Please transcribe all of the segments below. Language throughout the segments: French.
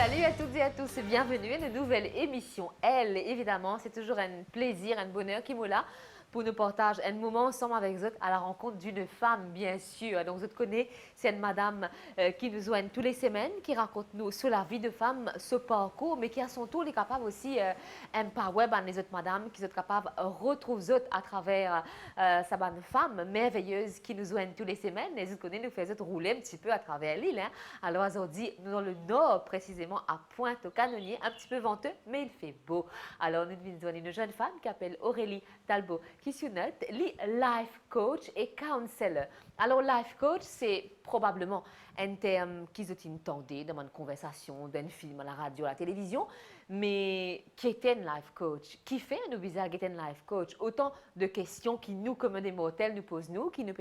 Salut à toutes et à tous et bienvenue à une nouvelle émission. Elle, évidemment, c'est toujours un plaisir, un bonheur qui est là pour nous partager un moment ensemble avec vous à la rencontre d'une femme, bien sûr. Donc, vous connaissez, c'est une madame qui nous joigne tous les semaines, qui raconte nous sur la vie de femme, ce parcours, mais qui à son tour est capable aussi empower les autres madames, qui sont capables de retrouver autres à travers sa bonne femme merveilleuse qui nous joigne tous les semaines. Et vous connaissez, nous faisons rouler un petit peu à travers l'île. Hein. Alors, aujourd'hui, nous dans le nord, précisément à Pointe-aux-Canonniers, un petit peu venteux, mais il fait beau. Alors, nous venons une jeune femme qui s'appelle Aurélie Talbot, qui est notre life coach et counselor. Alors, life coach, c'est probablement un terme qui est entendu dans une conversation, dans un film, à la radio, à la télévision, mais qui est un life coach? Qui fait nous bizarre qui est un life coach? Autant de questions qui nous, comme des mortels, nous posent nous, qui nous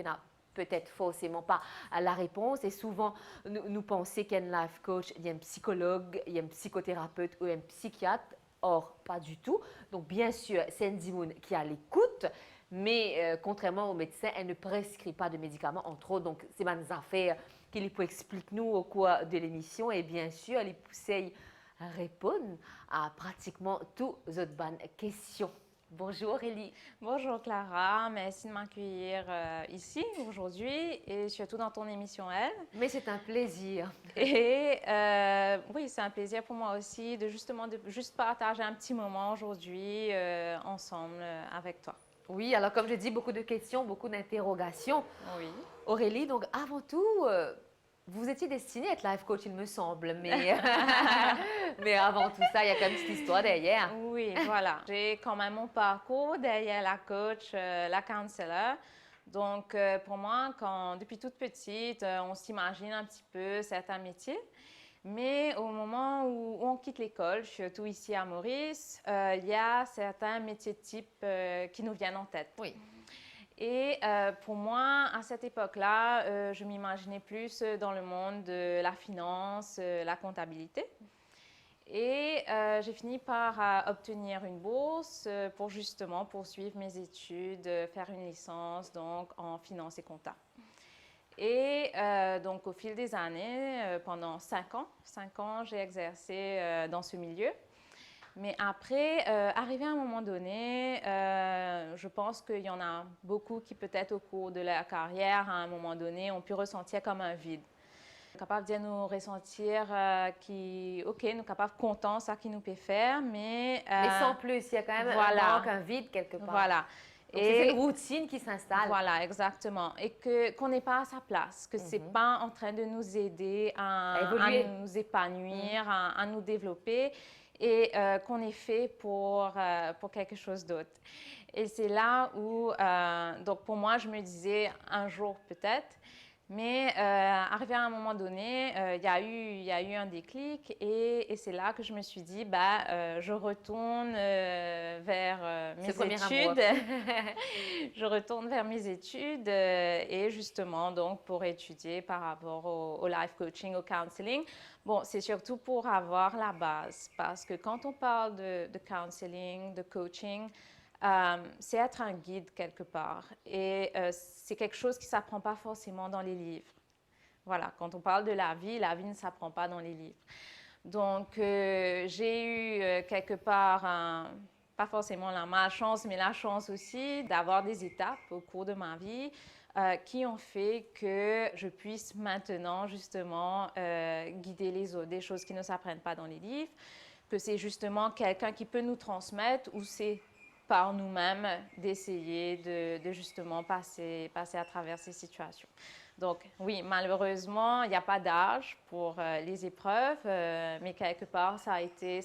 peut-être forcément pas la réponse. Et souvent, nous pensons qu'un life coach, il y a un psychologue, il y a un psychothérapeute ou un psychiatre. Or, pas du tout. Donc, bien sûr, c'est une dimoune qui a l'écoute, mais contrairement aux médecins, elle ne prescrit pas de médicaments, entre autres. Donc, c'est des affaires qu'il peut expliquer nous au cours de l'émission. Et bien sûr, elle pousse à répondre à pratiquement toutes les autres bonnes questions. Bonjour Aurélie. Bonjour Clara, merci de m'accueillir ici aujourd'hui et surtout dans ton émission Elle. Mais c'est un plaisir. Et oui, c'est un plaisir pour moi aussi de juste partager un petit moment aujourd'hui ensemble avec toi. Oui, alors comme je dis, beaucoup de questions, beaucoup d'interrogations. Oui. Aurélie, donc avant tout, vous étiez destinée à être life coach, il me semble, mais, mais avant tout ça, il y a quand même une petite histoire derrière. Oui, voilà. J'ai quand même mon parcours derrière la coach, la counselor. Donc, pour moi, depuis toute petite, on s'imagine un petit peu certains métiers. Mais au moment où on quitte l'école, surtout ici à Maurice, il y a certains métiers de type qui nous viennent en tête. Oui. Et pour moi, à cette époque-là, je m'imaginais plus dans le monde de la finance, la comptabilité. Et j'ai fini par obtenir une bourse pour justement poursuivre mes études, faire une licence donc, en finance et compta. Et donc au fil des années, pendant 5 ans, j'ai exercé dans ce milieu. Mais après, arrivé à un moment donné, je pense qu'il y en a beaucoup qui peut-être au cours de leur carrière, à un moment donné, ont pu ressentir comme un vide. Capable de nous ressentir OK, nous capables contents, ça qui nous peut faire, mais sans plus, il y a quand même un manque, un vide quelque part. Voilà. Donc, c'est une routine qui s'installe. Voilà, exactement. Et qu'on n'est pas à sa place, que c'est pas en train de nous aider à nous épanouir, à nous développer et qu'on est fait pour quelque chose d'autre. Et c'est là où, donc pour moi, je me disais un jour peut-être, mais arrivé à un moment donné, il y a eu un déclic et c'est là que je me suis dit, je retourne vers mes études. Je retourne vers mes études et justement donc pour étudier par rapport au life coaching, au counseling. Bon, c'est surtout pour avoir la base parce que quand on parle de counseling, de coaching, c'est être un guide quelque part et c'est quelque chose qui ne s'apprend pas forcément dans les livres. Voilà, quand on parle de la vie ne s'apprend pas dans les livres. Donc, j'ai eu quelque part, pas forcément la malchance, mais la chance aussi d'avoir des étapes au cours de ma vie qui ont fait que je puisse maintenant justement guider les autres, des choses qui ne s'apprennent pas dans les livres, que c'est justement quelqu'un qui peut nous transmettre ou c'est par nous-mêmes d'essayer de justement passer à travers ces situations. Donc oui, malheureusement, il n'y a pas d'âge pour les épreuves, mais quelque part, ça a été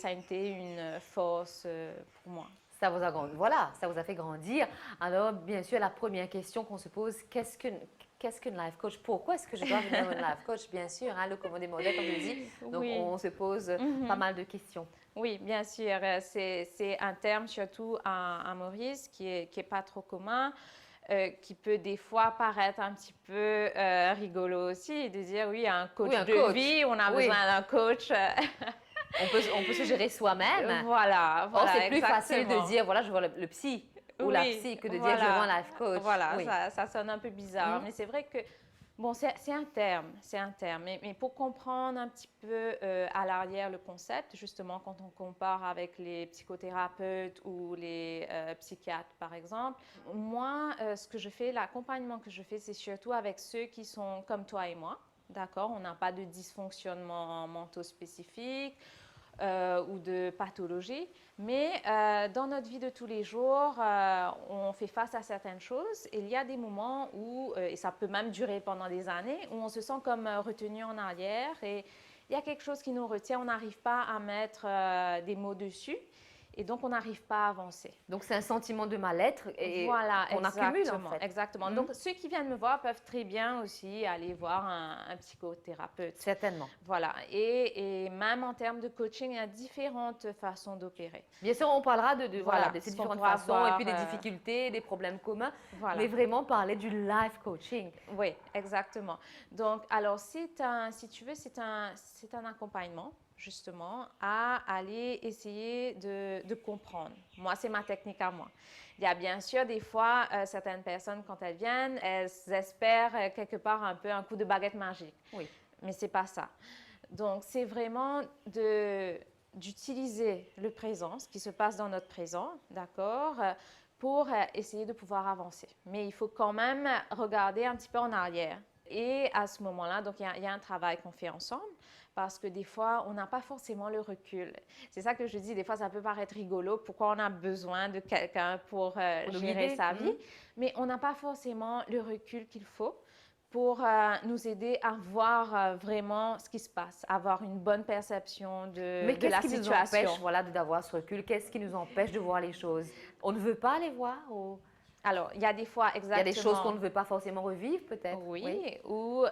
une force pour moi. Ça vous a fait grandir. Alors, bien sûr, la première question qu'on se pose, qu'est-ce qu'une life coach? Pourquoi est-ce que je dois venir une life coach? Bien sûr, le commandé modèle, comme je dis. Donc, on se pose pas mal de questions. Oui, bien sûr. C'est un terme, surtout à Maurice, qui est pas trop commun, qui peut des fois paraître un petit peu rigolo aussi, de dire, oui, un coach de vie, on a besoin d'un coach. On peut se gérer soi-même. Voilà, c'est plus facile de dire, voilà, je vois le psy ou la psy que de dire, je vois un life coach. Voilà, ça sonne un peu bizarre, mais c'est vrai que Bon, c'est un terme, mais pour comprendre un petit peu à l'arrière le concept, justement quand on compare avec les psychothérapeutes ou les psychiatres par exemple, moi, ce que je fais, l'accompagnement que je fais, c'est surtout avec ceux qui sont comme toi et moi, d'accord? On n'a pas de dysfonctionnement mentaux spécifique, ou de pathologie. Mais dans notre vie de tous les jours, on fait face à certaines choses. Et il y a des moments où, et ça peut même durer pendant des années, où on se sent comme retenu en arrière et il y a quelque chose qui nous retient, on n'arrive pas à mettre des mots dessus. Et donc, on n'arrive pas à avancer. Donc, c'est un sentiment de mal-être et voilà, qu'on accumule en fait. Exactement. Donc, ceux qui viennent me voir peuvent très bien aussi aller voir un psychothérapeute. Certainement. Voilà. Et même en termes de coaching, il y a différentes façons d'opérer. Bien sûr, on parlera de ces différentes façons et puis des difficultés, des problèmes communs, mais vraiment parler du life coaching. Oui, exactement. Donc, alors, si tu veux, c'est un accompagnement justement, à aller essayer de comprendre. Moi, c'est ma technique à moi. Il y a bien sûr des fois, certaines personnes, quand elles viennent, elles espèrent quelque part un peu un coup de baguette magique. Oui. Mais ce n'est pas ça. Donc, c'est vraiment d'utiliser le présent, ce qui se passe dans notre présent, d'accord, pour essayer de pouvoir avancer. Mais il faut quand même regarder un petit peu en arrière. Et à ce moment-là, donc il y a un travail qu'on fait ensemble parce que des fois, on n'a pas forcément le recul. C'est ça que je dis, des fois, ça peut paraître rigolo, pourquoi on a besoin de quelqu'un pour gérer sa vie, mais on n'a pas forcément le recul qu'il faut pour nous aider à voir vraiment ce qui se passe, avoir une bonne perception de la situation. Mais qu'est-ce qui nous empêche d'avoir ce recul? Qu'est-ce qui nous empêche de voir les choses? On ne veut pas les voir ou... Alors, il y a des fois, exactement... Il y a des choses qu'on ne veut pas forcément revivre, peut-être. Oui. Ou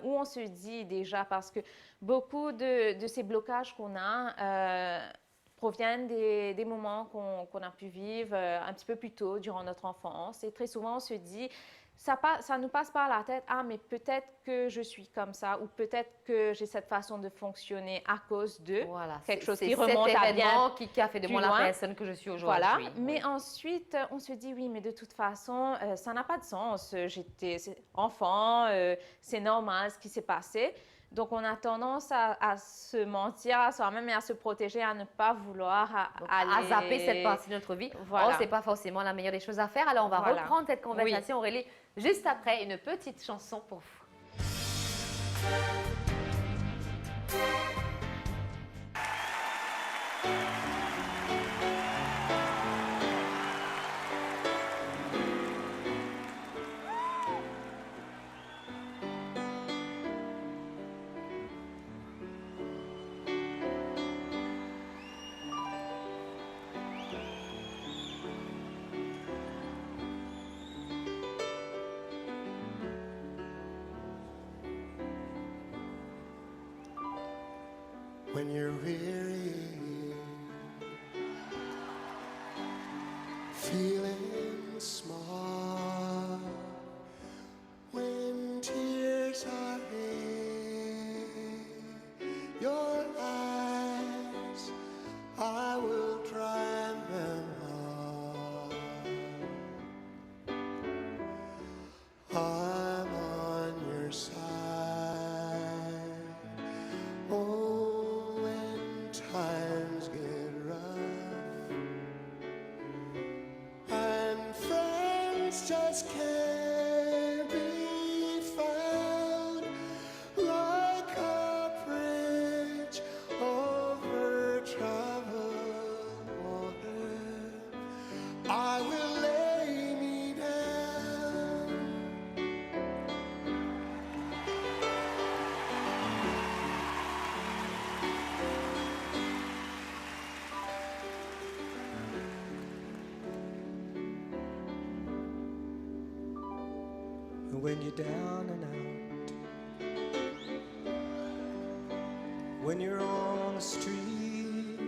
on se dit déjà, parce que beaucoup de ces blocages qu'on a proviennent des moments qu'on a pu vivre un petit peu plus tôt durant notre enfance. Et très souvent, on se dit, ça nous passe par la tête, mais peut-être que je suis comme ça, ou peut-être que j'ai cette façon de fonctionner à cause de quelque chose qui remonte à bien qui a fait de moi la personne que je suis aujourd'hui. Voilà, mais ensuite, on se dit, oui, mais de toute façon, ça n'a pas de sens. J'étais enfant, c'est normal ce qui s'est passé. Donc, on a tendance à se mentir à soi-même et à se protéger, à ne pas vouloir à zapper cette partie de notre vie. Voilà. Ce n'est pas forcément la meilleure des choses à faire. Alors, on va reprendre cette conversation, Aurélie, juste après une petite chanson pour vous. When you're weary, feeling small, when tears are in your eyes, I will dry them all. I'm on your side. Times get rough and friends just can't be found, like a bridge over troubled water. I will lay me down. When you're down and out, when you're on the street,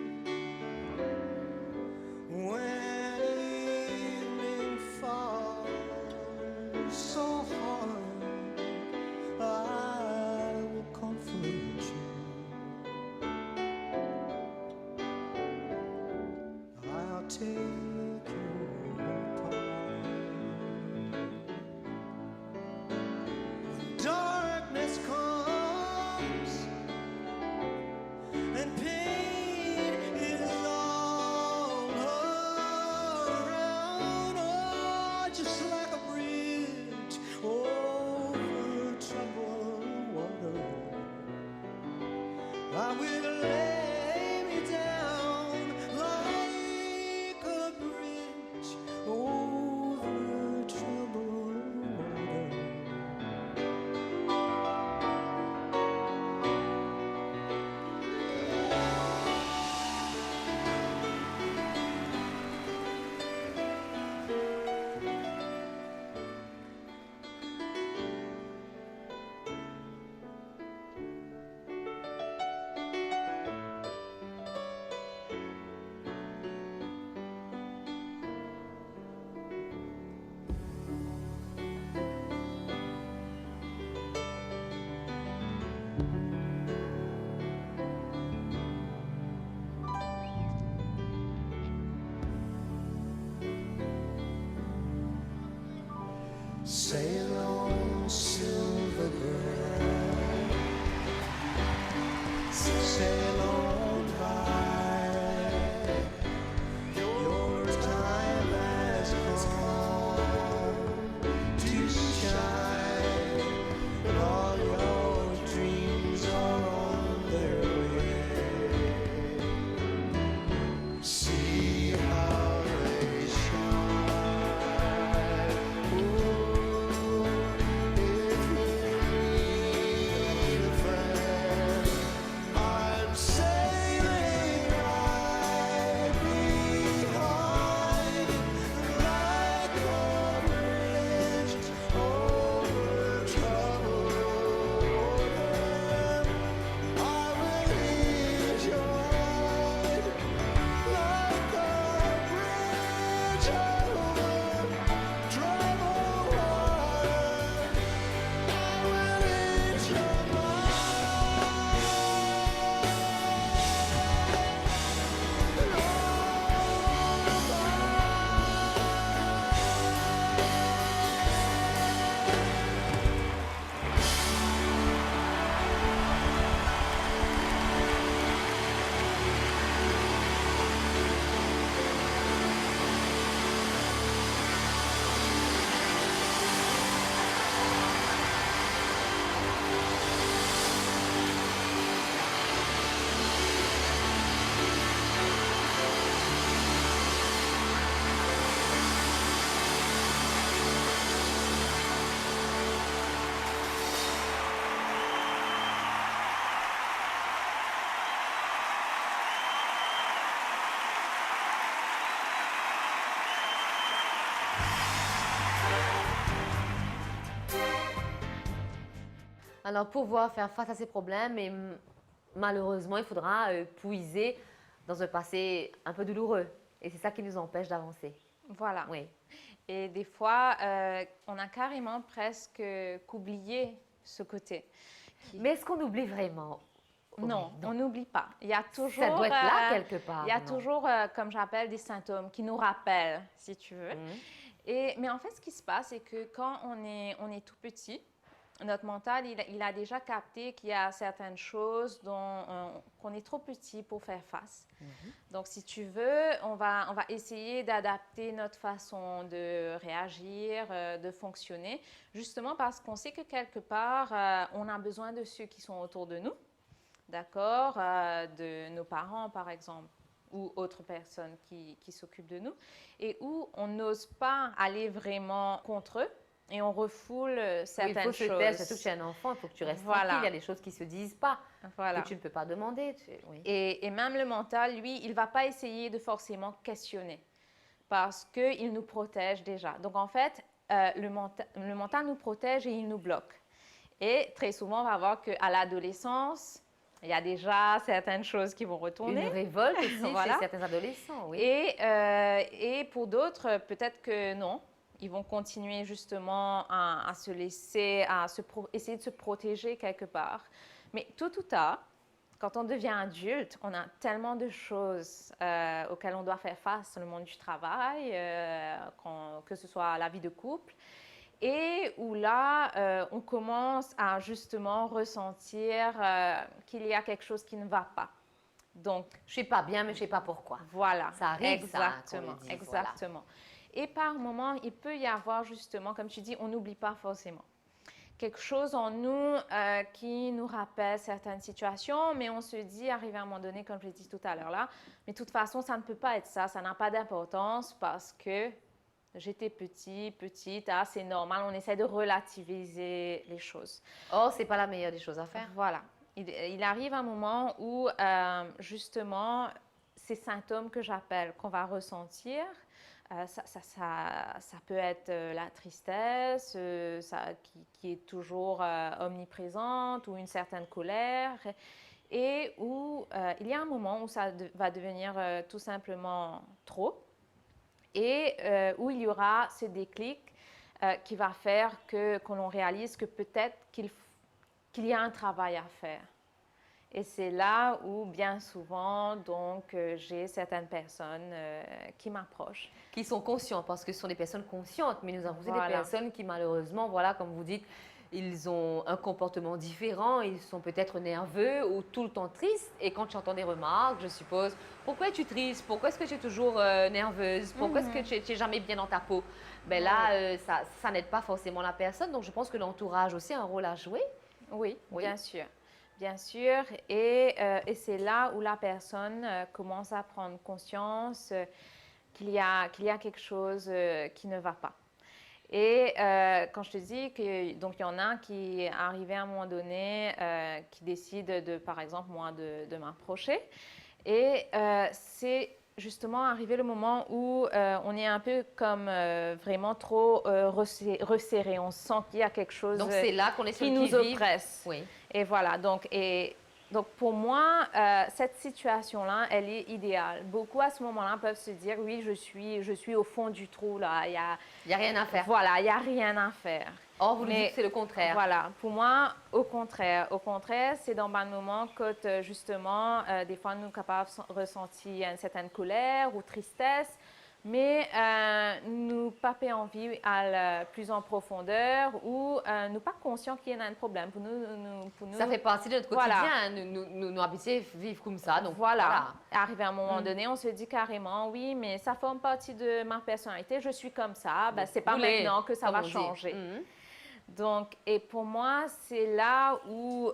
when evening falls so hard, I will comfort you. I'll take you apart. Don't just like a bridge over troubled water. I will lay me down like a bridge over troubled water. Sail on, silver girl, sail on by. Your time has come to shine, and all your dreams are on their way. See how they shine. Ooh, if you need a friend, I'm sailing right behind, like a bridge over troubled water. I will hitch your ride, like a bridge over troubled water. I will hitch your Alors, pour pouvoir faire face à ces problèmes, et malheureusement, il faudra puiser dans un passé un peu douloureux. Et c'est ça qui nous empêche d'avancer. Voilà. Oui. Et des fois, on a carrément presque qu'oublié ce côté. Mais est-ce qu'on oublie vraiment? Non, Oui, on n'oublie pas. Il y a toujours, ça doit être là quelque part. il y a non? toujours, comme j'appelle, des symptômes qui nous rappellent, si tu veux. Mhm. Mais en fait, ce qui se passe, c'est que quand on est tout petit, notre mental, il a déjà capté qu'il y a certaines choses qu'on est trop petit pour faire face. Donc, si tu veux, on va essayer d'adapter notre façon de réagir, de fonctionner, justement parce qu'on sait que quelque part, on a besoin de ceux qui sont autour de nous, d'accord, de nos parents, par exemple, ou autres personnes qui s'occupent de nous, et où on n'ose pas aller vraiment contre eux. Et on refoule certaines choses. Il faut se taire, surtout que tu es un enfant, il faut que tu restes tranquille. Il y a des choses qui ne se disent pas, que tu ne peux pas demander. Oui. Et même le mental, lui, il ne va pas essayer de forcément questionner parce qu'il nous protège déjà. Donc, en fait, le mental nous protège et il nous bloque. Et très souvent, on va voir qu'à l'adolescence, il y a déjà certaines choses qui vont retourner. Une révolte aussi chez certains adolescents, oui. Et pour d'autres, peut-être que non. Ils vont continuer justement à se laisser, essayer de se protéger quelque part. Mais tôt ou tard, quand on devient adulte, on a tellement de choses auxquelles on doit faire face, le monde du travail, que ce soit la vie de couple, et où là, on commence à justement ressentir qu'il y a quelque chose qui ne va pas. Donc, je ne suis pas bien, mais je ne sais pas pourquoi. Voilà. Ça arrive, exactement, ça, exactement. Voilà. Et par moment, il peut y avoir justement, comme tu dis, on n'oublie pas forcément. Quelque chose en nous qui nous rappelle certaines situations, mais on se dit, arrivé à un moment donné, comme je l'ai dit tout à l'heure là, mais de toute façon, ça ne peut pas être ça n'a pas d'importance parce que j'étais petite, c'est normal, on essaie de relativiser les choses. Or, ce n'est pas la meilleure des choses à faire. Voilà. Il arrive un moment où, justement, ces symptômes que j'appelle, qu'on va ressentir, ça peut être la tristesse qui est toujours omniprésente ou une certaine colère et où il y a un moment où ça va devenir tout simplement trop et où il y aura ce déclic qui va faire que l'on réalise que peut-être qu'il y a un travail à faire. Et c'est là où, bien souvent, donc, j'ai certaines personnes qui m'approchent. Qui sont conscients, parce que ce sont des personnes conscientes, mais nous avons aussi Voilà. des personnes qui, malheureusement, voilà, comme vous dites, ils ont un comportement différent, ils sont peut-être nerveux ou tout le temps tristes. Et quand tu entends des remarques, je suppose, pourquoi es-tu triste? Pourquoi est-ce que tu es toujours nerveuse? Pourquoi est-ce que tu n'es jamais bien dans ta peau? Ben là, ça n'aide pas forcément la personne. Donc, je pense que l'entourage aussi a un rôle à jouer. Oui, bien sûr. Bien sûr, et c'est là où la personne commence à prendre conscience qu'il y a quelque chose qui ne va pas. Et quand je te dis qu'il y en a qui, arrivé à un moment donné, qui décident, par exemple, moi, de m'approcher. Et c'est justement arrivé le moment où on est un peu comme vraiment trop resserré. On sent qu'il y a quelque chose donc, c'est là qu'on est qui nous oppresse. Oui. Et voilà, donc pour moi, cette situation-là, elle est idéale. Beaucoup à ce moment-là peuvent se dire, oui, je suis au fond du trou, là. Il y a rien à faire. Voilà, il n'y a rien à faire. Or, vous dites que c'est le contraire. Voilà, pour moi, au contraire. Au contraire, c'est dans un moment que, justement, des fois, nous sommes capables de ressentir une certaine colère ou tristesse, mais nous pas en vie plus en profondeur ou nous pas conscients qu'il y a un problème. Pour nous, ça fait partie de notre quotidien. Nous habitués vivre comme ça. Donc voilà. Arrivé à un moment donné, on se dit carrément, oui, mais ça forme partie de ma personnalité. Je suis comme ça. Ben, c'est pas maintenant que ça va changer. Donc, et pour moi, c'est là où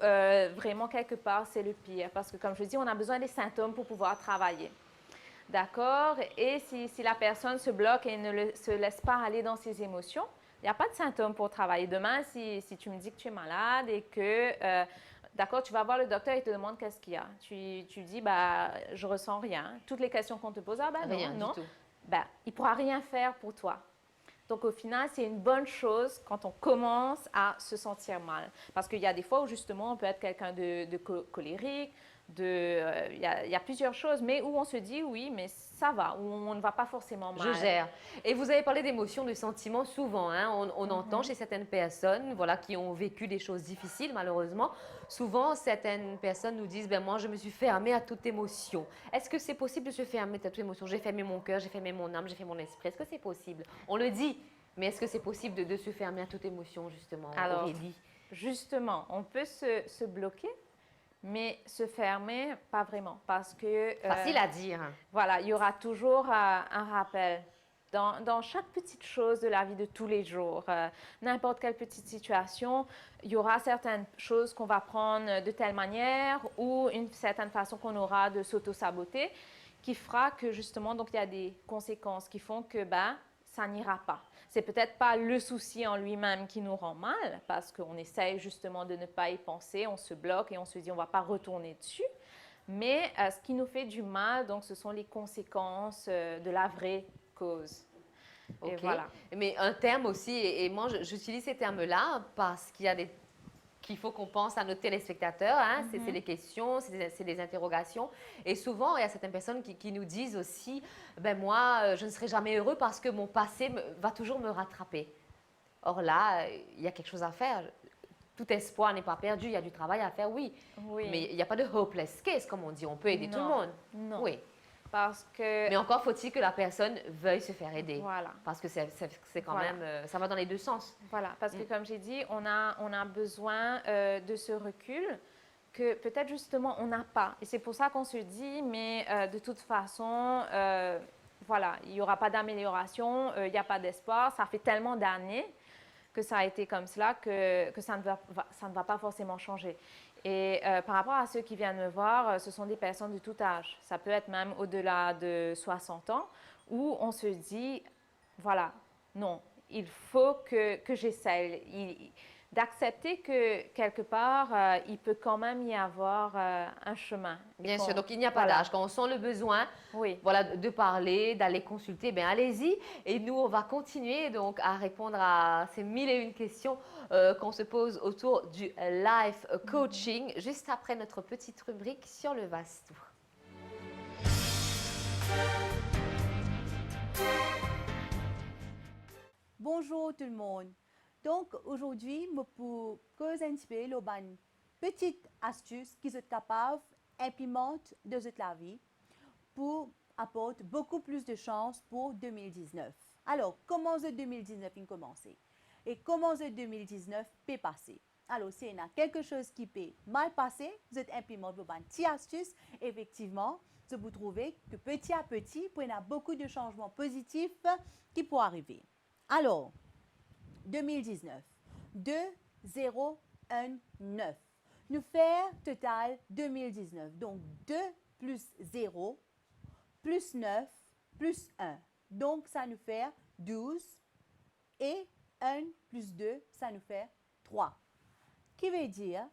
vraiment quelque part c'est le pire. Parce que comme je dis, on a besoin des symptômes pour pouvoir travailler. D'accord? Et si la personne se bloque et ne se laisse pas aller dans ses émotions, il n'y a pas de symptômes pour travailler. Demain, si tu me dis que tu es malade et que, d'accord, tu vas voir le docteur et te demande qu'est-ce qu'il y a. Tu dis, bah, je ressens rien. Toutes les questions qu'on te pose, rien non. du tout. Ben, il ne pourra rien faire pour toi. Donc, au final, c'est une bonne chose quand on commence à se sentir mal. Parce qu'il y a des fois où, justement, on peut être quelqu'un de colérique, il y a plusieurs choses, mais où on se dit oui, mais ça va, où on ne va pas forcément mal. Je gère. Et vous avez parlé d'émotions, de sentiments souvent. Hein, on entend chez certaines personnes voilà, qui ont vécu des choses difficiles, malheureusement. Souvent, certaines personnes nous disent ben, moi, je me suis fermée à toute émotion. Est-ce que c'est possible de se fermer à toute émotion? J'ai fermé mon cœur, j'ai fermé mon âme, j'ai fermé mon esprit. Est-ce que c'est possible? On le dit, mais est-ce que c'est possible de se fermer à toute émotion, justement? Alors, Aurélie? Justement, on peut se bloquer. Mais se fermer, pas vraiment, parce que... Facile à dire. Voilà, il y aura toujours un rappel. Dans chaque petite chose de la vie de tous les jours, n'importe quelle petite situation, il y aura certaines choses qu'on va prendre de telle manière ou une certaine façon qu'on aura de s'auto-saboter qui fera que justement, donc il y a des conséquences qui font que ça n'ira pas. C'est peut-être pas le souci en lui-même qui nous rend mal, parce qu'on essaye justement de ne pas y penser, on se bloque et on se dit on ne va pas retourner dessus. Mais ce qui nous fait du mal, donc, ce sont les conséquences de la vraie cause. Okay. Et voilà. Mais un terme aussi, et moi j'utilise ces termes-là parce qu'il faut qu'on pense à nos téléspectateurs, hein? C'est des questions, c'est des interrogations. Et souvent, il y a certaines personnes qui nous disent aussi, ben moi, je ne serai jamais heureux parce que mon passé va toujours me rattraper. Or là, il y a quelque chose à faire. Tout espoir n'est pas perdu, il y a du travail à faire, oui. Mais il n'y a pas de hopeless case, comme on dit. On peut aider tout le monde. Non. Oui. Parce que... Mais encore faut-il que la personne veuille se faire aider. Voilà. Parce que c'est quand même, ça va dans les deux sens. Voilà, parce que comme j'ai dit, on a besoin de ce recul que peut-être justement on n'a pas. Et c'est pour ça qu'on se dit, mais de toute façon, voilà, il n'y aura pas d'amélioration, il n'y a pas d'espoir. Ça fait tellement d'années que ça a été comme cela que ça ne va pas forcément changer. Et par rapport à ceux qui viennent me voir, ce sont des personnes de tout âge. Ça peut être même au-delà de 60 ans, où on se dit, voilà, non, il faut que j'essaye. D'accepter que quelque part, il peut quand même y avoir un chemin. Bien sûr, donc il n'y a pas d'âge. Quand on sent le besoin voilà, de parler, d'aller consulter, bien allez-y. Et nous, on va continuer donc à répondre à ces mille et une questions qu'on se pose autour du life coaching, juste après notre petite rubrique sur le Vastou. Bonjour tout le monde. Donc aujourd'hui, je vais vous inspirer une petite astuce qui est capable d'implémenter dans la vie pour apporter beaucoup plus de chance pour 2019. Alors, comment 2019 a commencé et comment 2019 peut passer? Alors, s'il y a quelque chose qui peut mal passer, vous implémentez une petite astuce. Effectivement, vous trouvez que petit à petit, il y a beaucoup de changements positifs qui peuvent arriver. Alors, 2019, 2, 0, 1, 9. Nous faisons total 2019. Donc, 2 plus 0, plus 9, plus 1. Donc, ça nous fait 12. Et 1 plus 2, ça nous fait 3. Qui veut dire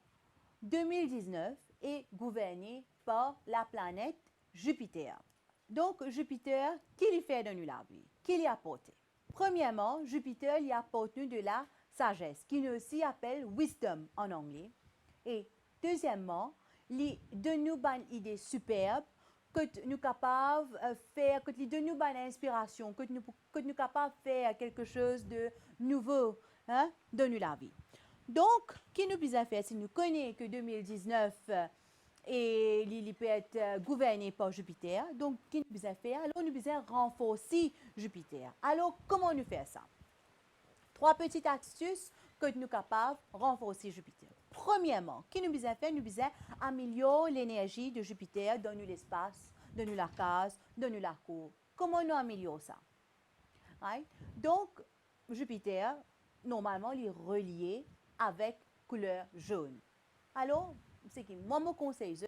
2019 est gouverné par la planète Jupiter. Donc, Jupiter, qui lui fait de nous la vie? Qui lui apporte? Premièrement, Jupiter lui apporte de la sagesse, qui nous aussi appelle wisdom en anglais. Et deuxièmement, il donne nous une idée superbe que nous sommes capables de faire, que il donne nous une inspiration, que nous sommes capables de faire quelque chose de nouveau dans la vie. Donc, qui nous peut faire si nous connaissons que 2019 et il peut être gouverné par Jupiter. Donc, qu'est-ce que nous devons faire? Alors, nous devons renforcer Jupiter. Alors, comment nous faire ça? 3 petites astuces que nous sommes capables de renforcer Jupiter. Premièrement, qu'est-ce que nous devons faire? Nous devons améliorer l'énergie de Jupiter dans l'espace, dans la case, dans la cour. Comment nous améliorons ça? Right? Donc, Jupiter, normalement, il est relié avec couleur jaune. Alors, c'est que moi, mon conseil,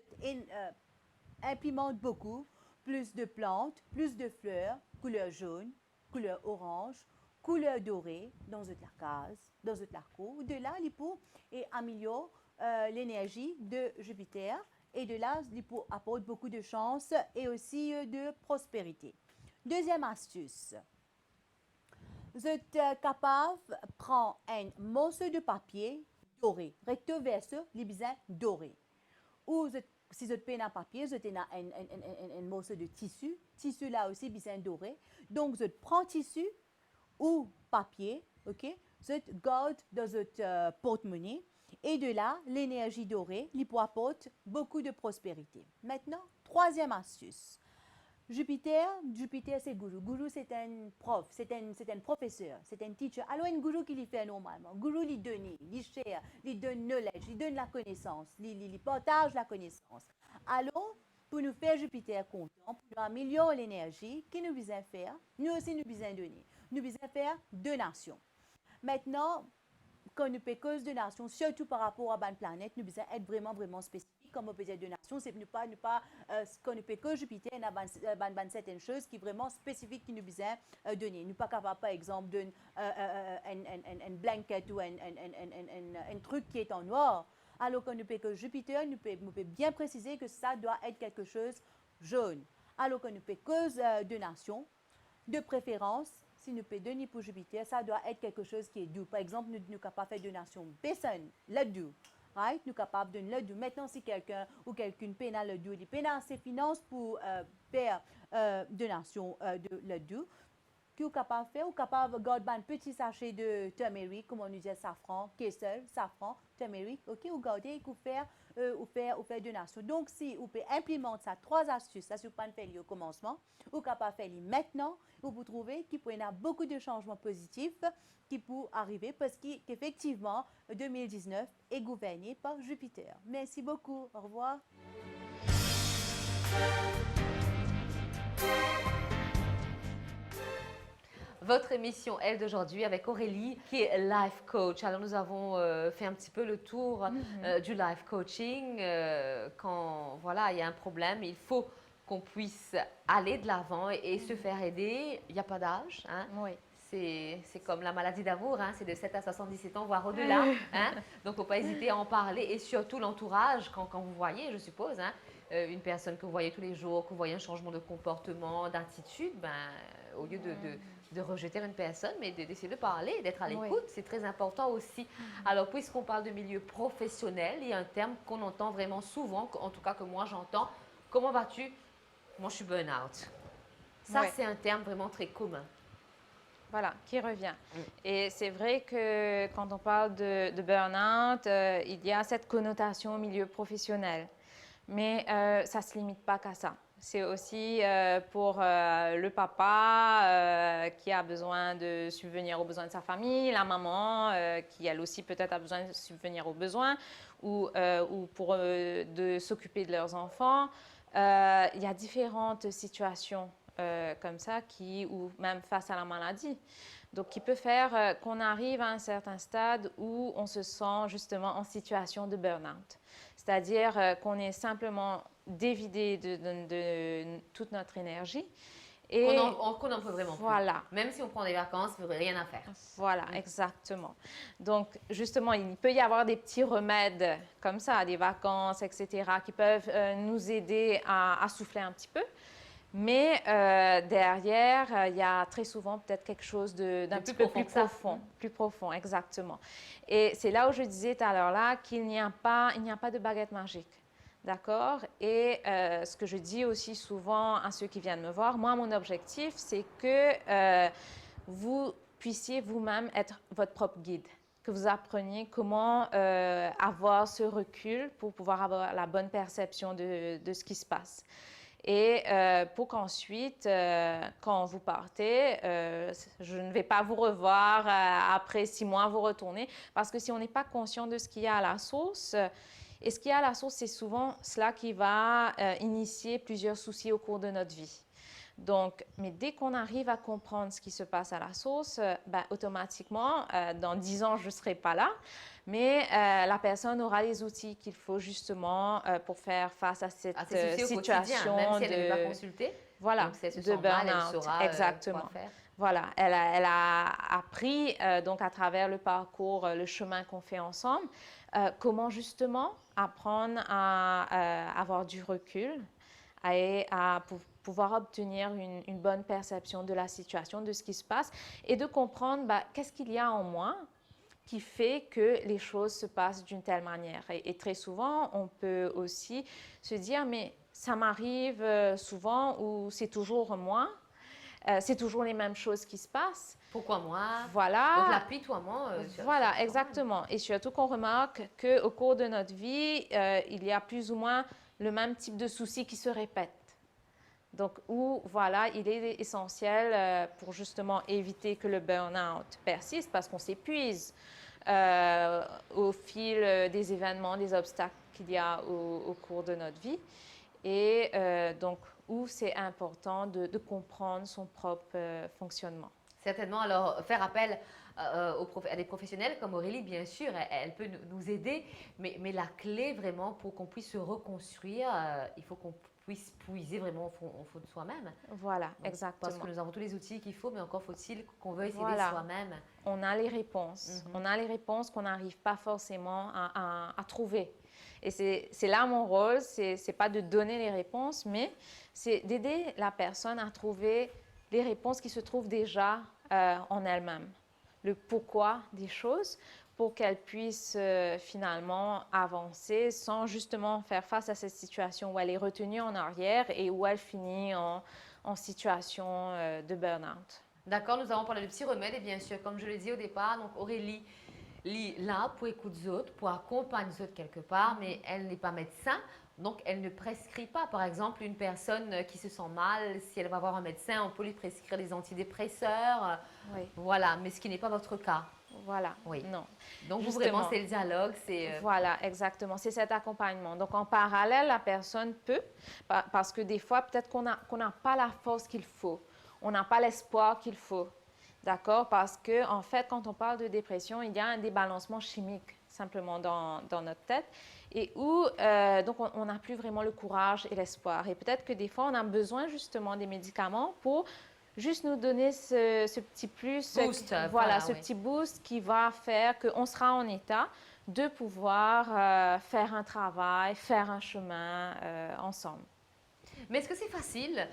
implémente beaucoup plus de plantes, plus de fleurs, couleur jaune, couleur orange, couleur dorée dans la case, dans la cour. De là, il peut améliorer l'énergie de Jupiter et de là, il peut apporter beaucoup de chance et aussi de prospérité. Deuxième astuce. Vous êtes capable de prendre un morceau de papier doré, recto verso, les besoins doré. Ou si vous avez un papier, vous avez un morceau de tissu. Tissu là aussi, besoin doré. Donc, vous prenez tissu ou papier, ok? Vous gardez dans votre porte-monnaie. Et de là, l'énergie dorée, il peut apporter beaucoup de prospérité. Maintenant, troisième astuce. Jupiter, c'est Guru. Guru, c'est un prof, c'est un professeur, c'est un teacher. Alors, un Guru qui lui fait normalement. Guru, il donne, il share, il donne knowledge, il donne la connaissance, il partage la connaissance. Alors, pour nous faire Jupiter content, pour nous améliorer l'énergie, qu'est-ce que nous devons faire? Nous aussi, nous devons donner. Nous devons faire donation. Maintenant, quand nous faisons cause de donation, surtout par rapport à la planète, nous devons être vraiment spécifiques. Comme on peut dire donation, c'est ne pas quand nous faisons que Jupiter, il y a certaines choses qui sont vraiment spécifiques qui nous besoin donner. Nous ne sommes pas capables, par exemple, de un blanket ou un truc qui est en noir. Alors, quand nous faisons que Jupiter, nous pouvons bien préciser que ça doit être quelque chose jaune. Alors, quand nous faisons cause donation, de préférence, si nous pouvons donner pour Jupiter, ça doit être quelque chose qui est doux. Par exemple, nous sommes capables de faire donation besan, le doux. Right? Nous sommes capables de le doux. Maintenant, si quelqu'un ou quelqu'une peine le doux, il peine ses finances pour faire donation de le doux, que vous capable de faire, ou capable de garder un petit sachet de turmeric, comme on dit safran, kesel, safran, turmeric, ok, ou garder ou faire donation. Donc, si vous pouvez implémenter ça, 3 astuces, ça ne peut pas faire au commencement, ou capable de faire maintenant, vous trouvez qu'il peut y avoir beaucoup de changements positifs qui peuvent arriver parce qu'effectivement, 2019 est gouverné par Jupiter. Merci beaucoup. Au revoir. votre émission, elle, d'aujourd'hui, avec Aurélie, qui est life coach. Alors, nous avons fait un petit peu le tour du life coaching. Quand, voilà, il y a un problème, il faut qu'on puisse aller de l'avant et se faire aider. Il n'y a pas d'âge, hein? Oui. C'est comme la maladie d'amour, hein? C'est de 7 à 77 ans, voire au-delà. Hein? Donc, il ne faut pas hésiter à en parler. Et surtout l'entourage, quand vous voyez, je suppose, hein, une personne que vous voyez tous les jours, que vous voyez un changement de comportement, d'attitude, ben, au lieu de rejeter une personne, mais d'essayer de parler, d'être à l'écoute, c'est très important aussi. Alors, puisqu'on parle de milieu professionnel, il y a un terme qu'on entend vraiment souvent, en tout cas que moi j'entends. Comment vas-tu? Moi, je suis burn-out. Ça, c'est un terme vraiment très commun. Voilà, qui revient. Et c'est vrai que quand on parle de burn-out, il y a cette connotation au milieu professionnel. Mais ça ne se limite pas qu'à ça. C'est aussi pour le papa qui a besoin de subvenir aux besoins de sa famille, la maman qui elle aussi peut-être a besoin de subvenir aux besoins ou pour de s'occuper de leurs enfants. Il y a différentes situations comme ça ou même face à la maladie. Donc, qui peut faire qu'on arrive à un certain stade où on se sent justement en situation de burn-out. C'est-à-dire qu'on est simplement dévidé de toute notre énergie. Et qu'on n'en peut vraiment voilà. plus. Même si on prend des vacances, il n'y aurait rien à faire. Voilà, exactement. Donc, justement, il peut y avoir des petits remèdes comme ça, des vacances, etc., qui peuvent nous aider à souffler un petit peu. Mais derrière, il y a très souvent peut-être quelque chose d'un petit peu plus profond. Plus profond, exactement. Et c'est là où je disais tout à l'heure là qu'il n'y a pas de baguette magique. D'accord? Et ce que je dis aussi souvent à ceux qui viennent me voir, moi, mon objectif, c'est que vous puissiez vous-même être votre propre guide, que vous appreniez comment avoir ce recul pour pouvoir avoir la bonne perception de ce qui se passe. Et pour qu'ensuite, quand vous partez, je ne vais pas vous revoir après 6 mois, vous retourner, parce que si on n'est pas conscient de ce qu'il y a à la source, et ce qu'il y a à la source, c'est souvent cela qui va initier plusieurs soucis au cours de notre vie. Donc, mais dès qu'on arrive à comprendre ce qui se passe à la source, ben, automatiquement, dans 10 ans, je ne serai pas là, mais la personne aura les outils qu'il faut justement pour faire face à cette situation même si elle ne va pas consulter. Voilà, donc, si elle se de sent mal, elle burn-out. saura Exactement. quoi faire. Voilà, elle a appris donc à travers le parcours, le chemin qu'on fait ensemble, comment justement apprendre à avoir du recul et à pouvoir obtenir une bonne perception de la situation, de ce qui se passe et de comprendre qu'est-ce qu'il y a en moi qui fait que les choses se passent d'une telle manière. Et très souvent, on peut aussi se dire, mais ça m'arrive souvent ou c'est toujours moi, c'est toujours les mêmes choses qui se passent. Pourquoi moi? Voilà. Donc l'apitoiement. Voilà, exactement. Et surtout qu'on remarque qu'au cours de notre vie, il y a plus ou moins le même type de soucis qui se répètent. Donc, voilà, il est essentiel pour justement éviter que le burn-out persiste parce qu'on s'épuise au fil des événements, des obstacles qu'il y a au cours de notre vie. Et donc, où c'est important de comprendre son propre fonctionnement. Certainement. Alors, faire appel à des professionnels comme Aurélie, bien sûr, elle peut nous aider, mais la clé vraiment pour qu'on puisse se reconstruire, il faut qu'on puisse puiser vraiment au fond de soi-même. Voilà, donc, exactement. Parce que nous avons tous les outils qu'il faut, mais encore faut-il qu'on veuille s'aider soi-même. On a les réponses. On a les réponses qu'on n'arrive pas forcément à trouver. Et c'est là mon rôle, c'est pas de donner les réponses, mais c'est d'aider la personne à trouver les réponses qui se trouvent déjà en elle-même. Le pourquoi des choses pour qu'elle puisse finalement avancer sans justement faire face à cette situation où elle est retenue en arrière et où elle finit en situation de burn-out. D'accord, nous avons parlé de petits remèdes et bien sûr, comme je l'ai dit au départ, donc Aurélie est là pour écouter les autres, pour accompagner les autres quelque part, mais elle n'est pas médecin. Donc, elle ne prescrit pas. Par exemple, une personne qui se sent mal, si elle va voir un médecin, on peut lui prescrire des antidépresseurs. Oui. Voilà, mais ce qui n'est pas votre cas. Voilà, oui. Non. Donc, vous, vraiment, c'est le dialogue. Voilà, exactement. C'est cet accompagnement. Donc, en parallèle, la personne peut, parce que des fois, peut-être qu'on n'a pas la force qu'il faut. On n'a pas l'espoir qu'il faut. D'accord? Parce que, en fait, quand on parle de dépression, il y a un débalancement chimique simplement dans notre tête et où donc on n'a plus vraiment le courage et l'espoir. Et peut-être que des fois, on a besoin justement des médicaments pour juste nous donner ce petit plus, Boost, voilà, ce oui. petit boost qui va faire qu'on sera en état de pouvoir faire un travail, faire un chemin ensemble. Mais est-ce que c'est facile?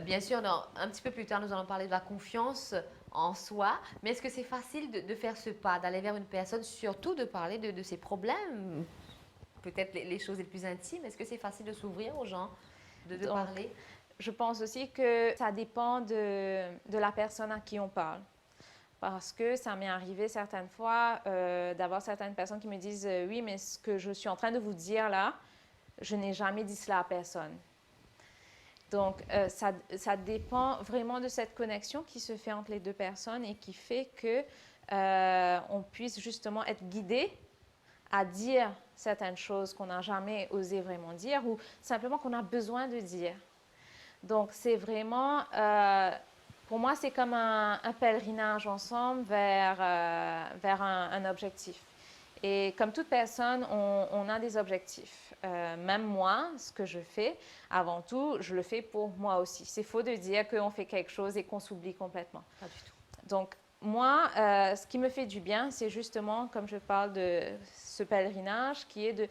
Bien sûr, un petit peu plus tard, nous allons parler de la confiance en soi. Mais est-ce que c'est facile de faire ce pas, d'aller vers une personne, surtout de parler de ses problèmes, peut-être les choses les plus intimes? Est-ce que c'est facile de s'ouvrir aux gens, de parler? Je pense aussi que ça dépend de la personne à qui on parle. Parce que ça m'est arrivé certaines fois d'avoir certaines personnes qui me disent « Oui, mais ce que je suis en train de vous dire là, je n'ai jamais dit cela à personne. » Donc, ça dépend vraiment de cette connexion qui se fait entre les deux personnes et qui fait qu'on puisse justement être guidé à dire certaines choses qu'on n'a jamais osé vraiment dire ou simplement qu'on a besoin de dire. Donc, c'est vraiment, pour moi, c'est comme un pèlerinage ensemble vers un objectif. Et comme toute personne, on a des objectifs. Même moi, ce que je fais, avant tout, je le fais pour moi aussi. C'est faux de dire qu'on fait quelque chose et qu'on s'oublie complètement. Pas du tout. Donc, moi, ce qui me fait du bien, c'est justement, comme je parle de ce pèlerinage, qui est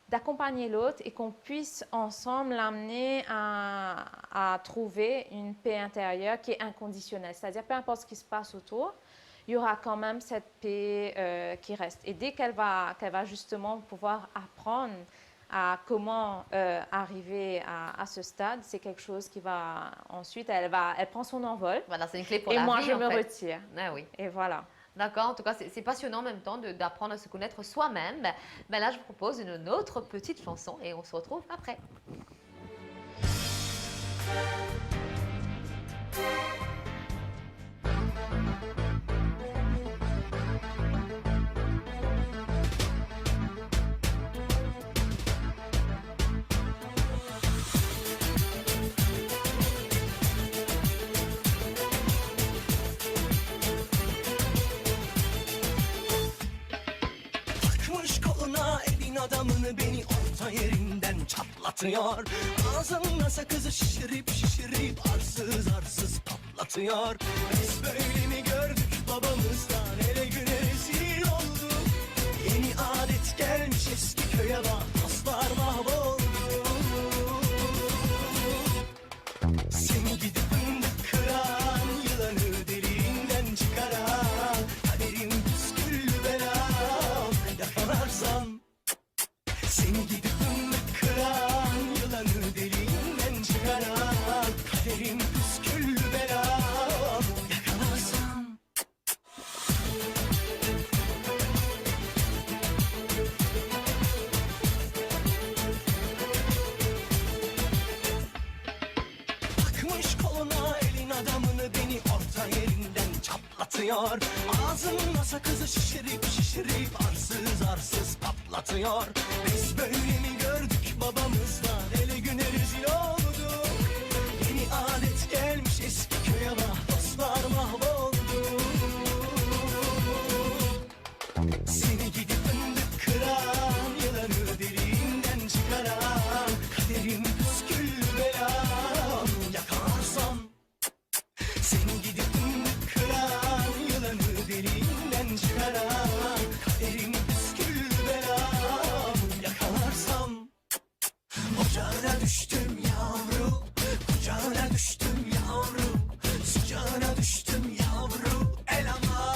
d'accompagner l'autre et qu'on puisse ensemble l'amener à trouver une paix intérieure qui est inconditionnelle. C'est-à-dire, peu importe ce qui se passe autour, il y aura quand même cette paix qui reste. Et dès qu'elle va justement pouvoir apprendre à comment arriver à ce stade, c'est quelque chose qui va ensuite, elle prend son envol. Voilà, c'est une clé pour et la moi, vie, je en me fait. retire. Ah oui. Et voilà. D'accord, en tout cas, c'est passionnant en même temps d'apprendre à se connaître soi-même. Ben là, je vous propose une autre petite chanson et on se retrouve après. Takmış koluna elin adamını beni orta yerinden çatlatıyor. Ağzında sakızı şişirip şişirip arsız arsız patlatıyor. Biz böyle mi gördük babamızdan, ele güne rezil olduk. Yeni adet gelmiş eski köye bak, dostlar mahvoldu. Seni gidip fındık kıran, yılanı deliğinden çıkaran, kaderim püsküllü belam, yakalarsam. Seni gidip fındık kıran, yılanı deliğinden çıkaran, kaderim püsküllü belam, yakalarsam. Takmış koluna elin adamını beni orta yerinden çatlatıyor. Ağzına sakızı şişirip şişirip arsız arsız patlatıyor. Biz böyle mi gördük babamızdan, ele güne rezil olduk. Yeni adet gelmiş eski köye bak, dostlar mahvoldu. Seni gidip fındık kıran, yılanı deliğinden çıkaran, kaderim püsküllü belam, yakalarsam. Seni gidip fındık kıran, yılanı deliğinden çıkaran, kaderim püsküllü belam, yakalarsam. Ocağına düştüm yavrum, kucağına düştüm yavrum, sıcağına düştüm yavrum, el aman.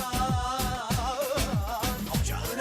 Ocağına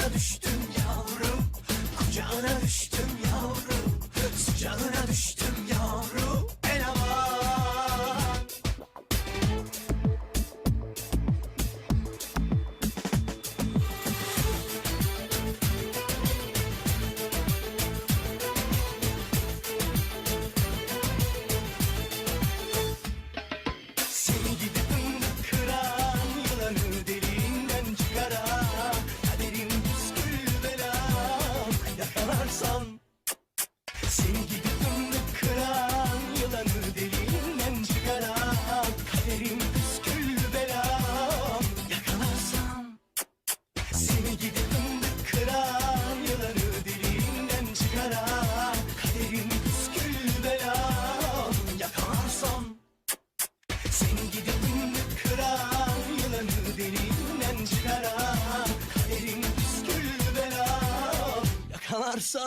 varsa.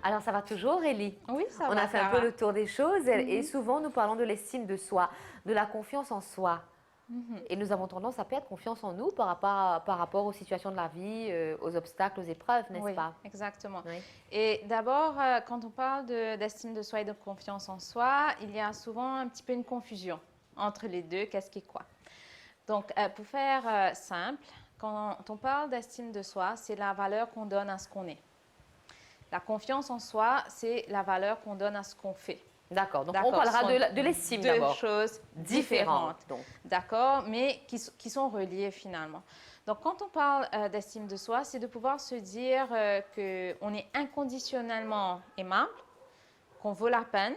Alors, ça va toujours, Ellie? Oui, ça va. On a fait un peu Sarah. le tour des choses et souvent, nous parlons de l'estime de soi, de la confiance en soi. Et nous avons tendance à perdre confiance en nous par rapport aux situations de la vie, aux obstacles, aux épreuves, n'est-ce Oui, pas? exactement. Oui. Et d'abord, quand on parle d'estime de soi et de confiance en soi, il y a souvent un petit peu une confusion entre les deux, qu'est-ce qui est quoi. Donc, pour faire simple, quand on parle d'estime de soi, c'est la valeur qu'on donne à ce qu'on est. La confiance en soi, c'est la valeur qu'on donne à ce qu'on fait. D'accord, donc D'accord, on parlera ce sont de l'estime deux d'abord. choses Différentes, différentes. donc. D'accord, mais qui sont reliées finalement. Donc, quand on parle d'estime de soi, c'est de pouvoir se dire qu'on est inconditionnellement aimable, qu'on vaut la peine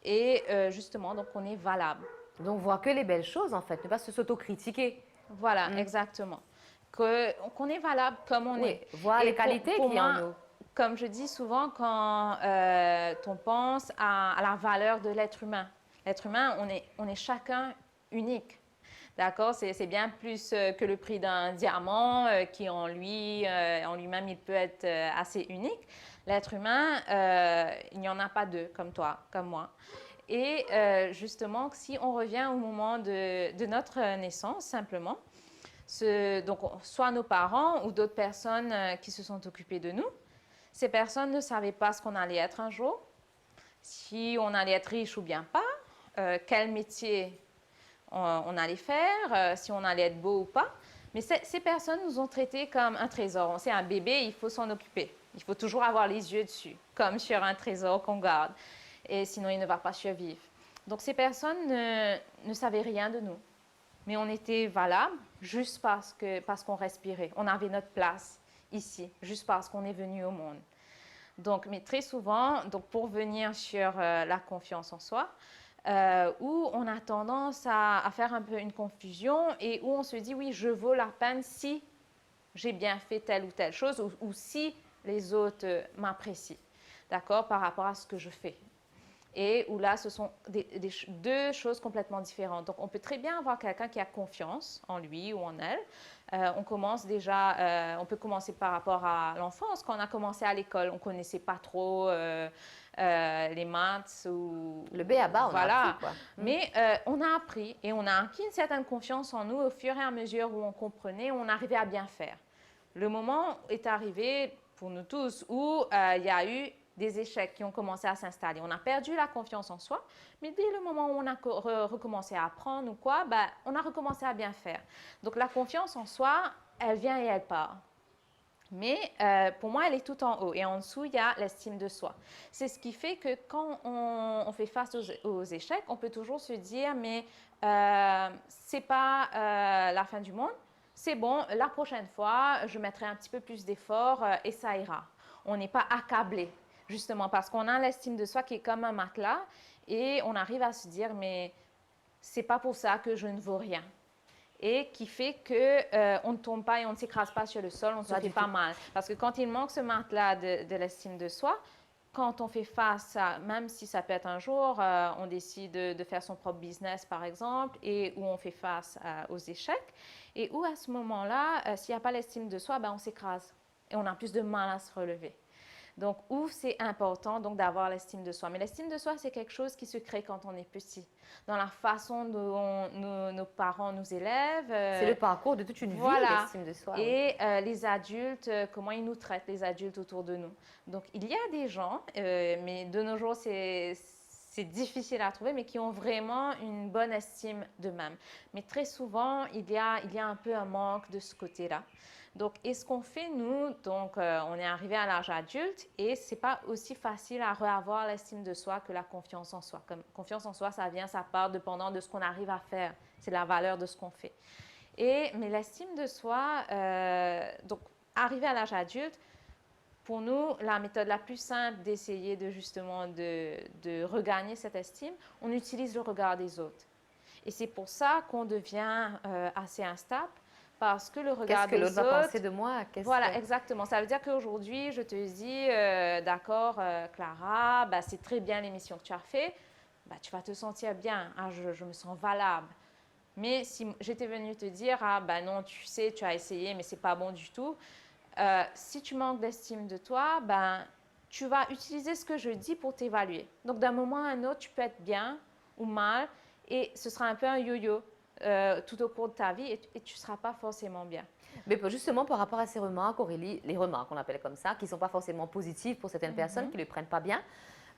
et justement, donc on est valable. Donc, voir que les belles choses, en fait, ne pas se s'autocritiquer. Voilà, exactement. Qu'on est valable comme on Oui, est. voir Et les qualités pour qu'il y a en moi, nous. comme je dis souvent, quand on pense à la valeur de l'être humain, on est chacun unique. D'accord? C'est bien plus que le prix d'un diamant qui en lui-même, il peut être assez unique. L'être humain, il n'y en a pas deux comme toi, comme moi. Et justement, si on revient au moment de notre naissance, simplement, donc, soit nos parents ou d'autres personnes qui se sont occupées de nous, ces personnes ne savaient pas ce qu'on allait être un jour, si on allait être riche ou bien pas, quel métier on allait faire, si on allait être beau ou pas. Mais ces personnes nous ont traités comme un trésor. On sait, un bébé, il faut s'en occuper. Il faut toujours avoir les yeux dessus, comme sur un trésor qu'on garde. Et sinon, il ne va pas survivre. Donc, ces personnes ne savaient rien de nous. Mais on était valable juste parce qu'on respirait. On avait notre place ici, juste parce qu'on est venu au monde. Donc, mais très souvent, donc pour venir sur la confiance en soi, où on a tendance à faire un peu une confusion et où on se dit, oui, je vaux la peine si j'ai bien fait telle ou telle chose ou si les autres m'apprécient, d'accord, par rapport à ce que je fais. Et où là, ce sont deux choses complètement différentes. Donc, on peut très bien avoir quelqu'un qui a confiance en lui ou en elle. On peut commencer par rapport à l'enfance. Quand on a commencé à l'école, on ne connaissait pas trop les maths ou... Le b.a.-ba, on voilà. a appris, quoi. Mais on a appris et on a acquis une certaine confiance en nous au fur et à mesure où on comprenait, on arrivait à bien faire. Le moment est arrivé pour nous tous où il y a eu des échecs qui ont commencé à s'installer. On a perdu la confiance en soi, mais dès le moment où on a recommencé à apprendre ou quoi, on a recommencé à bien faire. Donc la confiance en soi, elle vient et elle part. Mais pour moi, elle est tout en haut et en dessous, il y a l'estime de soi. C'est ce qui fait que quand on fait face aux échecs, on peut toujours se dire, mais c'est pas la fin du monde. C'est bon, la prochaine fois, je mettrai un petit peu plus d'efforts et ça ira. On n'est pas accablé. Justement, parce qu'on a l'estime de soi qui est comme un matelas et on arrive à se dire, mais c'est pas pour ça que je ne vaux rien. Et qui fait qu'on ne tombe pas et on ne s'écrase pas sur le sol, on ne se fait pas mal. Parce que quand il manque ce matelas de l'estime de soi, quand on fait face à, même si ça peut être un jour, on décide de faire son propre business par exemple, et où on fait face aux échecs, et où à ce moment-là, s'il n'y a pas l'estime de soi, on s'écrase et on a plus de mal à se relever. Donc, où c'est important d'avoir l'estime de soi. Mais l'estime de soi, c'est quelque chose qui se crée quand on est petit. Dans la façon dont nos parents nous élèvent. C'est le parcours de toute une vie, l'estime de soi. Et les adultes, comment ils nous traitent, les adultes autour de nous. Donc, il y a des gens, mais de nos jours, c'est difficile à trouver, mais qui ont vraiment une bonne estime d'eux-mêmes. Mais très souvent, il y a un peu un manque de ce côté-là. Donc, et ce qu'on fait, nous, on est arrivé à l'âge adulte et ce n'est pas aussi facile à reavoir l'estime de soi que la confiance en soi. Comme confiance en soi, ça part dépendant de ce qu'on arrive à faire. C'est la valeur de ce qu'on fait. Mais l'estime de soi, donc, arrivé à l'âge adulte, pour nous, la méthode la plus simple d'essayer de regagner cette estime, on utilise le regard des autres. Et c'est pour ça qu'on devient assez instable. Parce que le regard des autres... Qu'est-ce que l'autre va penser de moi? Voilà, exactement. Ça veut dire qu'aujourd'hui, je te dis, d'accord, Clara, c'est très bien l'émission que tu as fait. Tu vas te sentir bien. Ah, je me sens valable. Mais si j'étais venue te dire, ah ben non, tu sais, tu as essayé, mais c'est pas bon du tout, si tu manques d'estime de toi, ben, tu vas utiliser ce que je dis pour t'évaluer. Donc d'un moment à un autre, tu peux être bien ou mal, et ce sera un peu un yo-yo tout au cours de ta vie, et tu ne seras pas forcément bien. Mais justement, par rapport à ces remarques, Aurélie, les remarques, on appelle comme ça, qui ne sont pas forcément positives pour certaines personnes, qui ne les prennent pas bien.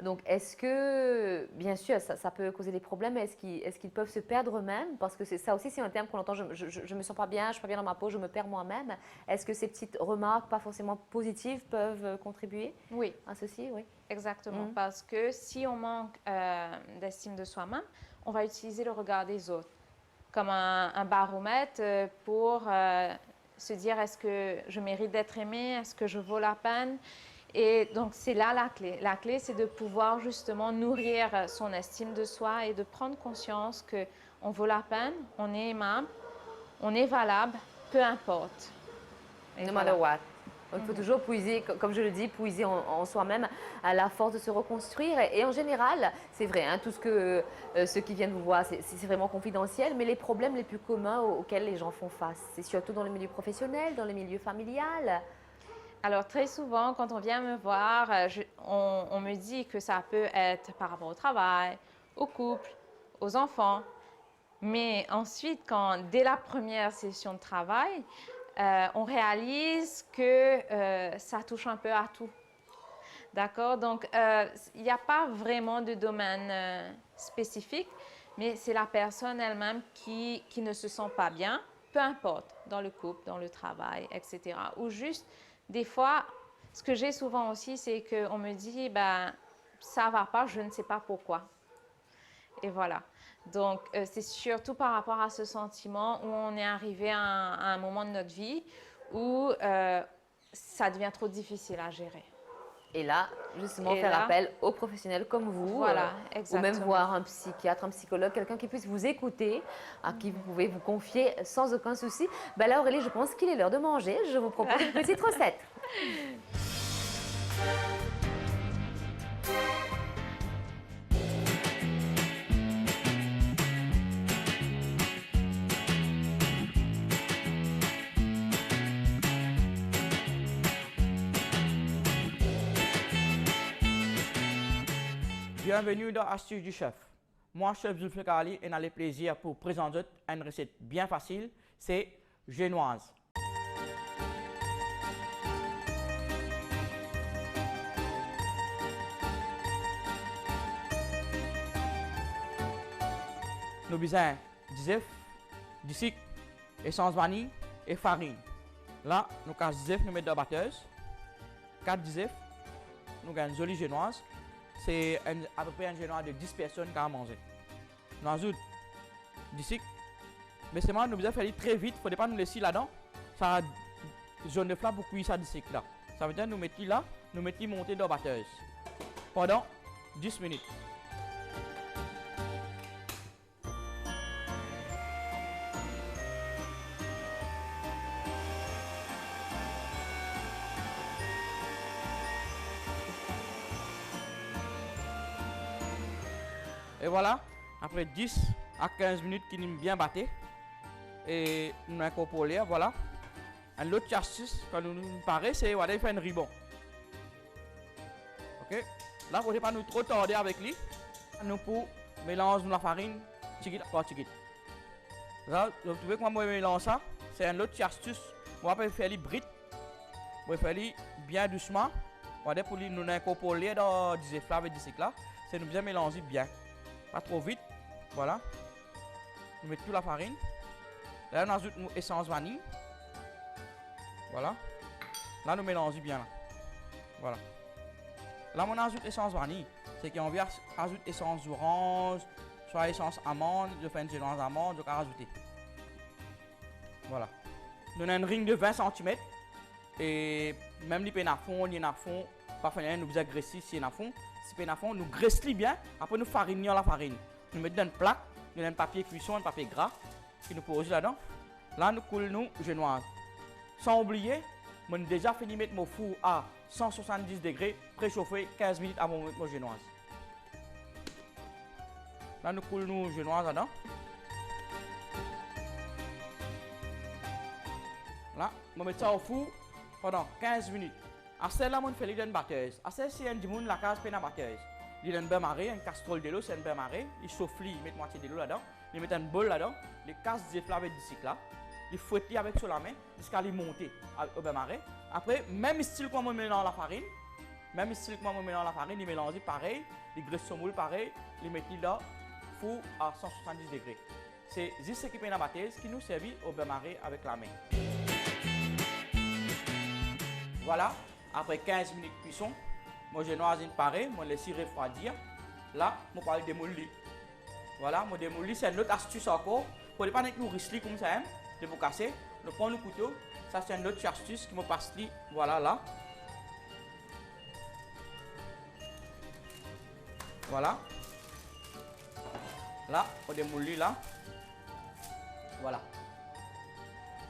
Donc, est-ce que, bien sûr, ça peut causer des problèmes, est-ce qu'ils peuvent se perdre eux-mêmes? Parce que ça aussi, c'est un terme qu'on entend, je ne me sens pas bien, je ne suis pas bien dans ma peau, je me perds moi-même. Est-ce que ces petites remarques, pas forcément positives, peuvent contribuer oui. à ceci? Oui, exactement. Parce que si on manque d'estime de soi-même, on va utiliser le regard des autres comme un baromètre pour se dire est-ce que je mérite d'être aimée, est-ce que je vaux la peine. Et donc c'est là la clé. La clé, c'est de pouvoir justement nourrir son estime de soi et de prendre conscience qu'on vaut la peine, on est aimable, on est valable, peu importe. No matter what. Il faut toujours puiser, comme je le dis, puiser en soi-même à la force de se reconstruire. Et en général, c'est vrai, hein, tout ceux qui viennent vous voir, c'est vraiment confidentiel, mais les problèmes les plus communs auxquels les gens font face, c'est surtout dans le milieu professionnel, dans le milieu familial. Alors, très souvent, quand on vient me voir, on me dit que ça peut être par rapport au travail, au couple, aux enfants. Mais ensuite, dès la première session de travail, on réalise que ça touche un peu à tout. D'accord? Donc, il n'y a pas vraiment de domaine spécifique, mais c'est la personne elle-même qui ne se sent pas bien, peu importe, dans le couple, dans le travail, etc. Ou juste, des fois, ce que j'ai souvent aussi, c'est qu'on me dit, ben, ça ne va pas, je ne sais pas pourquoi. Et voilà. Donc, c'est surtout par rapport à ce sentiment où on est arrivé à un moment de notre vie où ça devient trop difficile à gérer. Et là, justement, faire appel aux professionnels comme vous, voilà, ou même voir un psychiatre, un psychologue, quelqu'un qui puisse vous écouter, à qui vous pouvez vous confier sans aucun souci. Ben là, Aurélie, je pense qu'il est l'heure de manger. Je vous propose une petite recette. Bienvenue dans Astuces du Chef. Moi, chef Zulfikar Ali, et j'ai le plaisir pour présenter une recette bien facile, c'est génoise. Nous avons besoin des œufs, du sucre, essence vanille et farine. Là, nous avons des œufs, nous mettons dans la batteuse. 4 œufs, nous avons une jolie génoise. C'est à peu près un génois de 10 personnes qui ont mangé. Nous ajoutons du sucre. Mais seulement, nous devons faire très vite. Il ne faut pas nous laisser là-dedans. Ça jaune de flamme pour cuire ça du sucre là. Ça veut dire que nous mettons là, nous mettons monter dans la batteuse pendant 10 minutes. Et voilà, après 10 à 15 minutes qui nous bien batté et nous incorporons, voilà. Un autre astuce, quand nous paraît, c'est de faire un ribon. Ok? Là, il ne faut pas nous trop tarder avec lui. Nous pour mélanger la farine, chiquite par chiquite. Là, vous trouvez que moi, je mélange ça. C'est un autre astuce. Moi, je vais faire les brides. Je vais faire les bien doucement. Voilà, pour nous incorporer dans des flaves et des cycles là. C'est nous bien mélanger bien. Pas trop vite, voilà. Nous mettons toute la farine. Là, on ajoute l'essence vanille. Voilà. Là, nous mélangeons bien. Là. Voilà. Là, on ajoute l'essence vanille. C'est qu'on vient ajouter l'essence orange, soit l'essence amande. Je fais une génoise amande, je vais rajouter. Voilà. Nous avons une ring de 20 cm. Et même les peines à fond, il y en a fond. Parfois, nous besoin graisser si il y en a fond. Nous graissons bien, après nous farinons la farine. Nous mettons dans une plaque, nous avons un papier cuisson, un papier gras qui nous pose là-dedans. Là, nous coulons génoise. Sans oublier, nous avons déjà fini de mettre mon four à 170 degrés, préchauffé 15 minutes avant de mettre mon génoise. Là, nous coulons génoise là-dedans. Là, je mets ça au four pendant 15 minutes. À celle-là, je fais une batteuse. À celle-ci, il y a la case pour une batteuse. Il y a une bain marée, une casserole de l'eau, c'est une bain marée. Il chauffe, il met moitié de l'eau là-dedans. Il met un bol là-dedans. Il casse des fleurs avec du cycle là. Il fouette avec sur la main jusqu'à les monter au bain marée. Après, même style qu'on met dans la farine, il mélange pareil. Les graisses semoule pareil. Il met là, four à 170 degrés. C'est juste ce qui fait la batteuse qui nous servit au bain marée avec la main. Voilà, après 15 minutes de cuisson, moi je noise pareil, je laisse refroidir. Là, je parle de démolir. Voilà, je démolis, c'est une autre astuce encore. Pour ne pas nous risquer comme ça, de vous casser, je prends le couteau. Ça, c'est une autre astuce qui me passe li. Voilà, là. Voilà. Là, on démolit là. Voilà.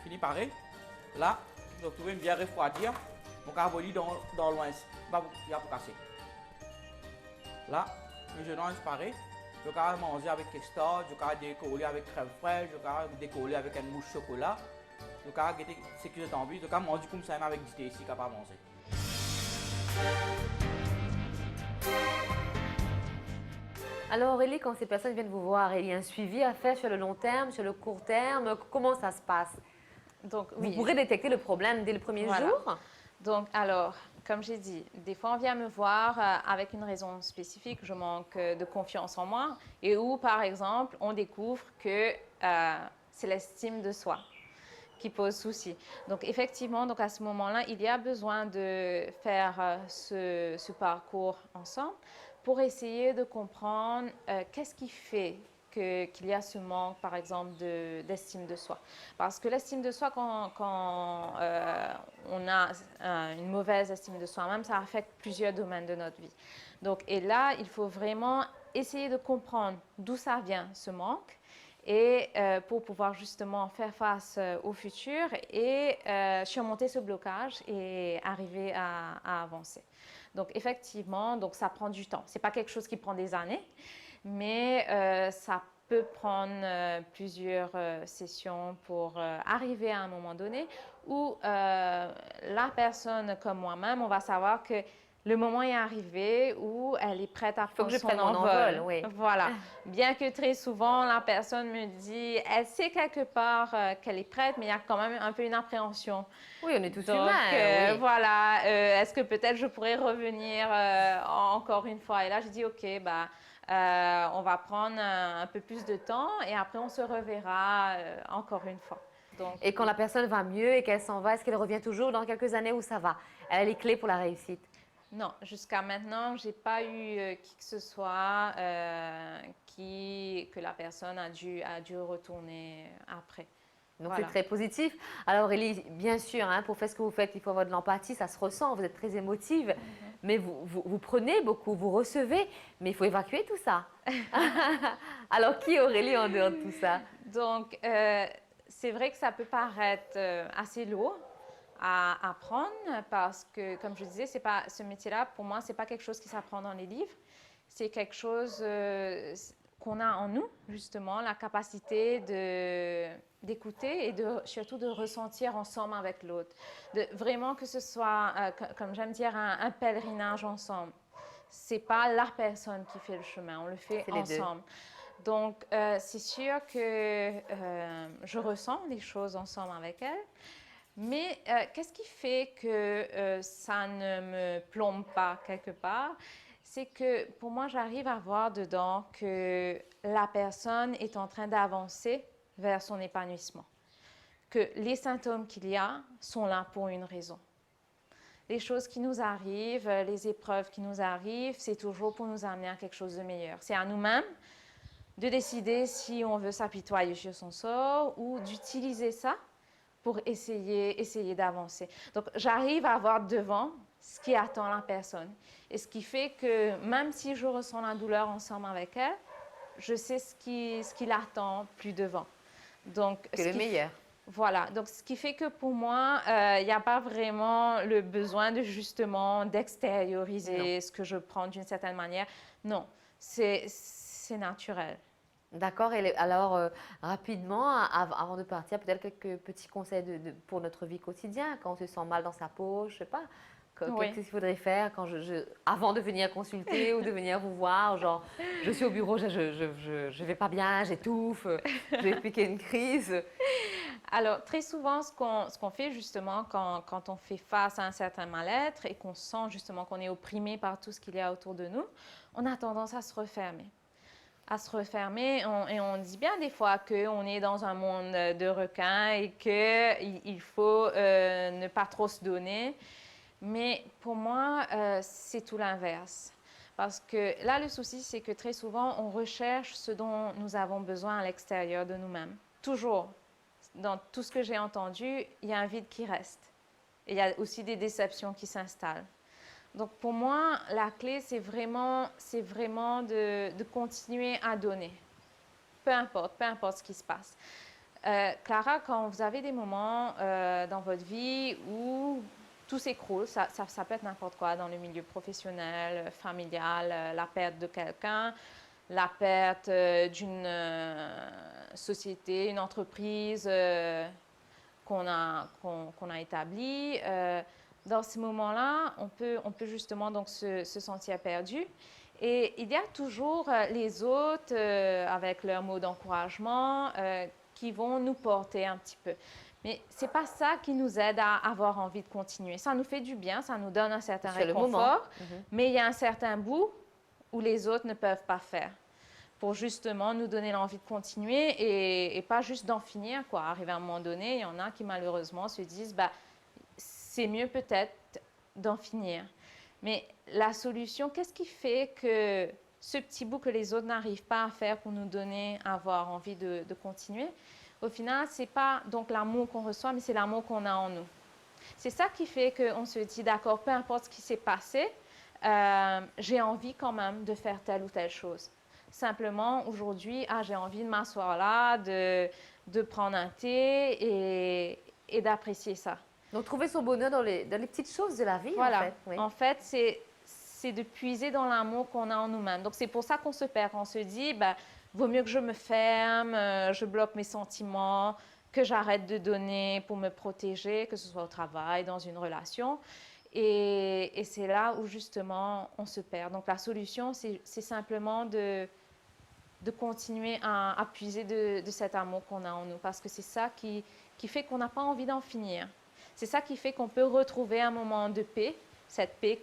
Fini pareil. Là, vous pouvez bien refroidir. Mon carboli dans loin, il va casser. Là, je lance pareil. Je vais manger avec custard, je vais décoller avec crème fraîche, je vais décoller avec une mousse chocolat. Je vais get ce que j'ai envie, je vais manger comme ça avec du thé ici, capable de manger. Alors Aurélie, quand ces personnes viennent vous voir, il y a un suivi à faire sur le long terme, sur le court terme, comment ça se passe? Donc, Vous pourrez détecter le problème dès le premier jour? Donc, alors, comme j'ai dit, des fois on vient me voir avec une raison spécifique, je manque de confiance en moi, et où, par exemple, on découvre que c'est l'estime de soi qui pose souci. Donc, effectivement, donc à ce moment-là, il y a besoin de faire ce parcours ensemble pour essayer de comprendre qu'est-ce qui fait qu'il y a ce manque, par exemple, d'estime de soi. Parce que l'estime de soi, quand on a une mauvaise estime de soi-même, ça affecte plusieurs domaines de notre vie. Donc, et là, il faut vraiment essayer de comprendre d'où ça vient, ce manque, et pour pouvoir justement faire face au futur et surmonter ce blocage et arriver à avancer. Donc, effectivement, donc ça prend du temps. Ce n'est pas quelque chose qui prend des années, mais ça peut prendre plusieurs sessions pour arriver à un moment donné où la personne comme moi-même, on va savoir que le moment est arrivé où elle est prête à prendre son envol. Oui. Voilà. Bien que très souvent, la personne me dit, elle sait quelque part qu'elle est prête, mais il y a quand même un peu une appréhension. Oui, on est tous Donc, humains. Oui. voilà. Est-ce que peut-être je pourrais revenir encore une fois? Et là, je dis, OK, bah, on va prendre un peu plus de temps et après, on se reverra encore une fois. Donc, et quand la personne va mieux et qu'elle s'en va, est-ce qu'elle revient toujours dans quelques années où ça va? Elle a les clés pour la réussite? Non, jusqu'à maintenant, je n'ai pas eu qui que ce soit que la personne a dû retourner après. Donc voilà. c'est très positif. Alors Aurélie, bien sûr, hein, pour faire ce que vous faites, il faut avoir de l'empathie, ça se ressent, vous êtes très émotive, mais vous prenez beaucoup, vous recevez, mais il faut évacuer tout ça. Alors qui est Aurélie en dehors de tout ça? Donc, c'est vrai que ça peut paraître assez lourd à apprendre parce que, comme je disais, ce métier-là, pour moi, ce n'est pas quelque chose qui s'apprend dans les livres. C'est quelque chose qu'on a en nous, justement, la capacité d'écouter et surtout de ressentir ensemble avec l'autre. Vraiment que ce soit, comme j'aime dire, un pèlerinage ensemble. Ce n'est pas la personne qui fait le chemin, on le fait ensemble. Donc, c'est sûr que je ressens les choses ensemble avec elle. Mais qu'est-ce qui fait que ça ne me plombe pas quelque part? C'est que pour moi, j'arrive à voir dedans que la personne est en train d'avancer vers son épanouissement. Que les symptômes qu'il y a sont là pour une raison. Les choses qui nous arrivent, les épreuves qui nous arrivent, c'est toujours pour nous amener à quelque chose de meilleur. C'est à nous-mêmes de décider si on veut s'apitoyer sur son sort ou d'utiliser ça pour essayer d'avancer. Donc, j'arrive à voir devant ce qui attend la personne. Et ce qui fait que même si je ressens la douleur ensemble avec elle, je sais ce qui l'attend plus devant. Donc, c'est le meilleur. Voilà. Donc, ce qui fait que pour moi, il n'y a pas vraiment le besoin de justement d'extérioriser ce que je prends d'une certaine manière. Non, c'est naturel. D'accord. Et alors, rapidement, avant de partir, peut-être quelques petits conseils pour notre vie quotidienne, quand on se sent mal dans sa peau, je ne sais pas. Qu'est-ce qu'il faudrait faire avant de venir consulter ou de venir vous voir? Genre, je suis au bureau, je vais pas bien, j'étouffe, je vais piquer une crise. Alors, très souvent, ce qu'on fait justement quand on fait face à un certain mal-être et qu'on sent justement qu'on est opprimé par tout ce qu'il y a autour de nous, on a tendance à se refermer. Et on dit bien des fois qu'on est dans un monde de requins et qu'il faut ne pas trop se donner. Mais pour moi, c'est tout l'inverse. Parce que là, le souci, c'est que très souvent, on recherche ce dont nous avons besoin à l'extérieur de nous-mêmes. Toujours. Dans tout ce que j'ai entendu, il y a un vide qui reste. Et il y a aussi des déceptions qui s'installent. Donc pour moi, la clé, c'est vraiment de continuer à donner. Peu importe ce qui se passe. Clara, quand vous avez des moments dans votre vie où tout s'écroule, ça peut être n'importe quoi dans le milieu professionnel, familial, la perte de quelqu'un, la perte d'une société, une entreprise qu'on a établie. Dans ces moments-là, on peut justement donc se sentir perdu. Et il y a toujours les autres, avec leurs mots d'encouragement, qui vont nous porter un petit peu. Mais ce n'est pas ça qui nous aide à avoir envie de continuer. Ça nous fait du bien, ça nous donne un certain réconfort, mais il y a un certain bout où les autres ne peuvent pas faire pour justement nous donner l'envie de continuer et pas juste d'en finir, quoi. Arrivé à un moment donné, il y en a qui malheureusement se disent c'est mieux peut-être d'en finir. Mais la solution, qu'est-ce qui fait que ce petit bout que les autres n'arrivent pas à faire pour nous donner, avoir envie de continuer, au final, ce n'est pas donc l'amour qu'on reçoit, mais c'est l'amour qu'on a en nous. C'est ça qui fait qu'on se dit, d'accord, peu importe ce qui s'est passé, j'ai envie quand même de faire telle ou telle chose. Simplement, aujourd'hui, j'ai envie de m'asseoir là, de prendre un thé et d'apprécier ça. Donc, trouver son bonheur dans les petites choses de la vie, voilà. en fait. Oui. En fait, c'est de puiser dans l'amour qu'on a en nous-mêmes. Donc, c'est pour ça qu'on se perd. On se dit, vaut mieux que je me ferme, je bloque mes sentiments, que j'arrête de donner pour me protéger, que ce soit au travail, dans une relation. Et c'est là où, justement, on se perd. Donc, la solution, c'est simplement de continuer à puiser de cet amour qu'on a en nous. Parce que c'est ça qui fait qu'on n'a pas envie d'en finir. C'est ça qui fait qu'on peut retrouver un moment de paix, cette paix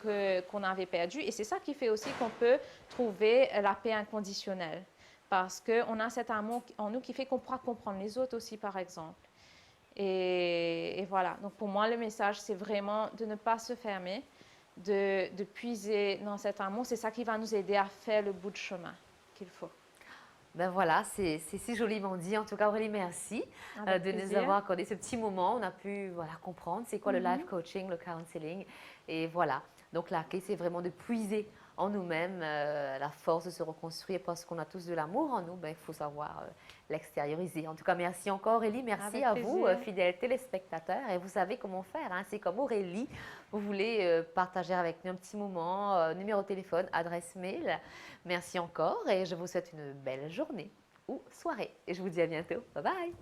qu'on avait perdue. Et c'est ça qui fait aussi qu'on peut trouver la paix inconditionnelle. Parce qu'on a cet amour en nous qui fait qu'on pourra comprendre les autres aussi, par exemple. Et voilà. Donc pour moi, le message, c'est vraiment de ne pas se fermer, de puiser dans cet amour. C'est ça qui va nous aider à faire le bout de chemin qu'il faut. Ben voilà, c'est si joliment dit. En tout cas, Aurélie, merci de nous avoir accordé ce petit moment. On a pu comprendre c'est quoi le life coaching, le counseling. Et voilà, donc la clé, c'est vraiment de puiser en nous-mêmes la force de se reconstruire parce qu'on a tous de l'amour en nous. Il faut savoir l'extérioriser. En tout cas, merci encore Aurélie. Merci à vous, fidèles téléspectateurs. Et vous savez comment faire. Hein? C'est comme Aurélie. Vous voulez partager avec nous un petit moment, numéro de téléphone, adresse mail. Merci encore et je vous souhaite une belle journée ou soirée. Et je vous dis à bientôt. Bye bye.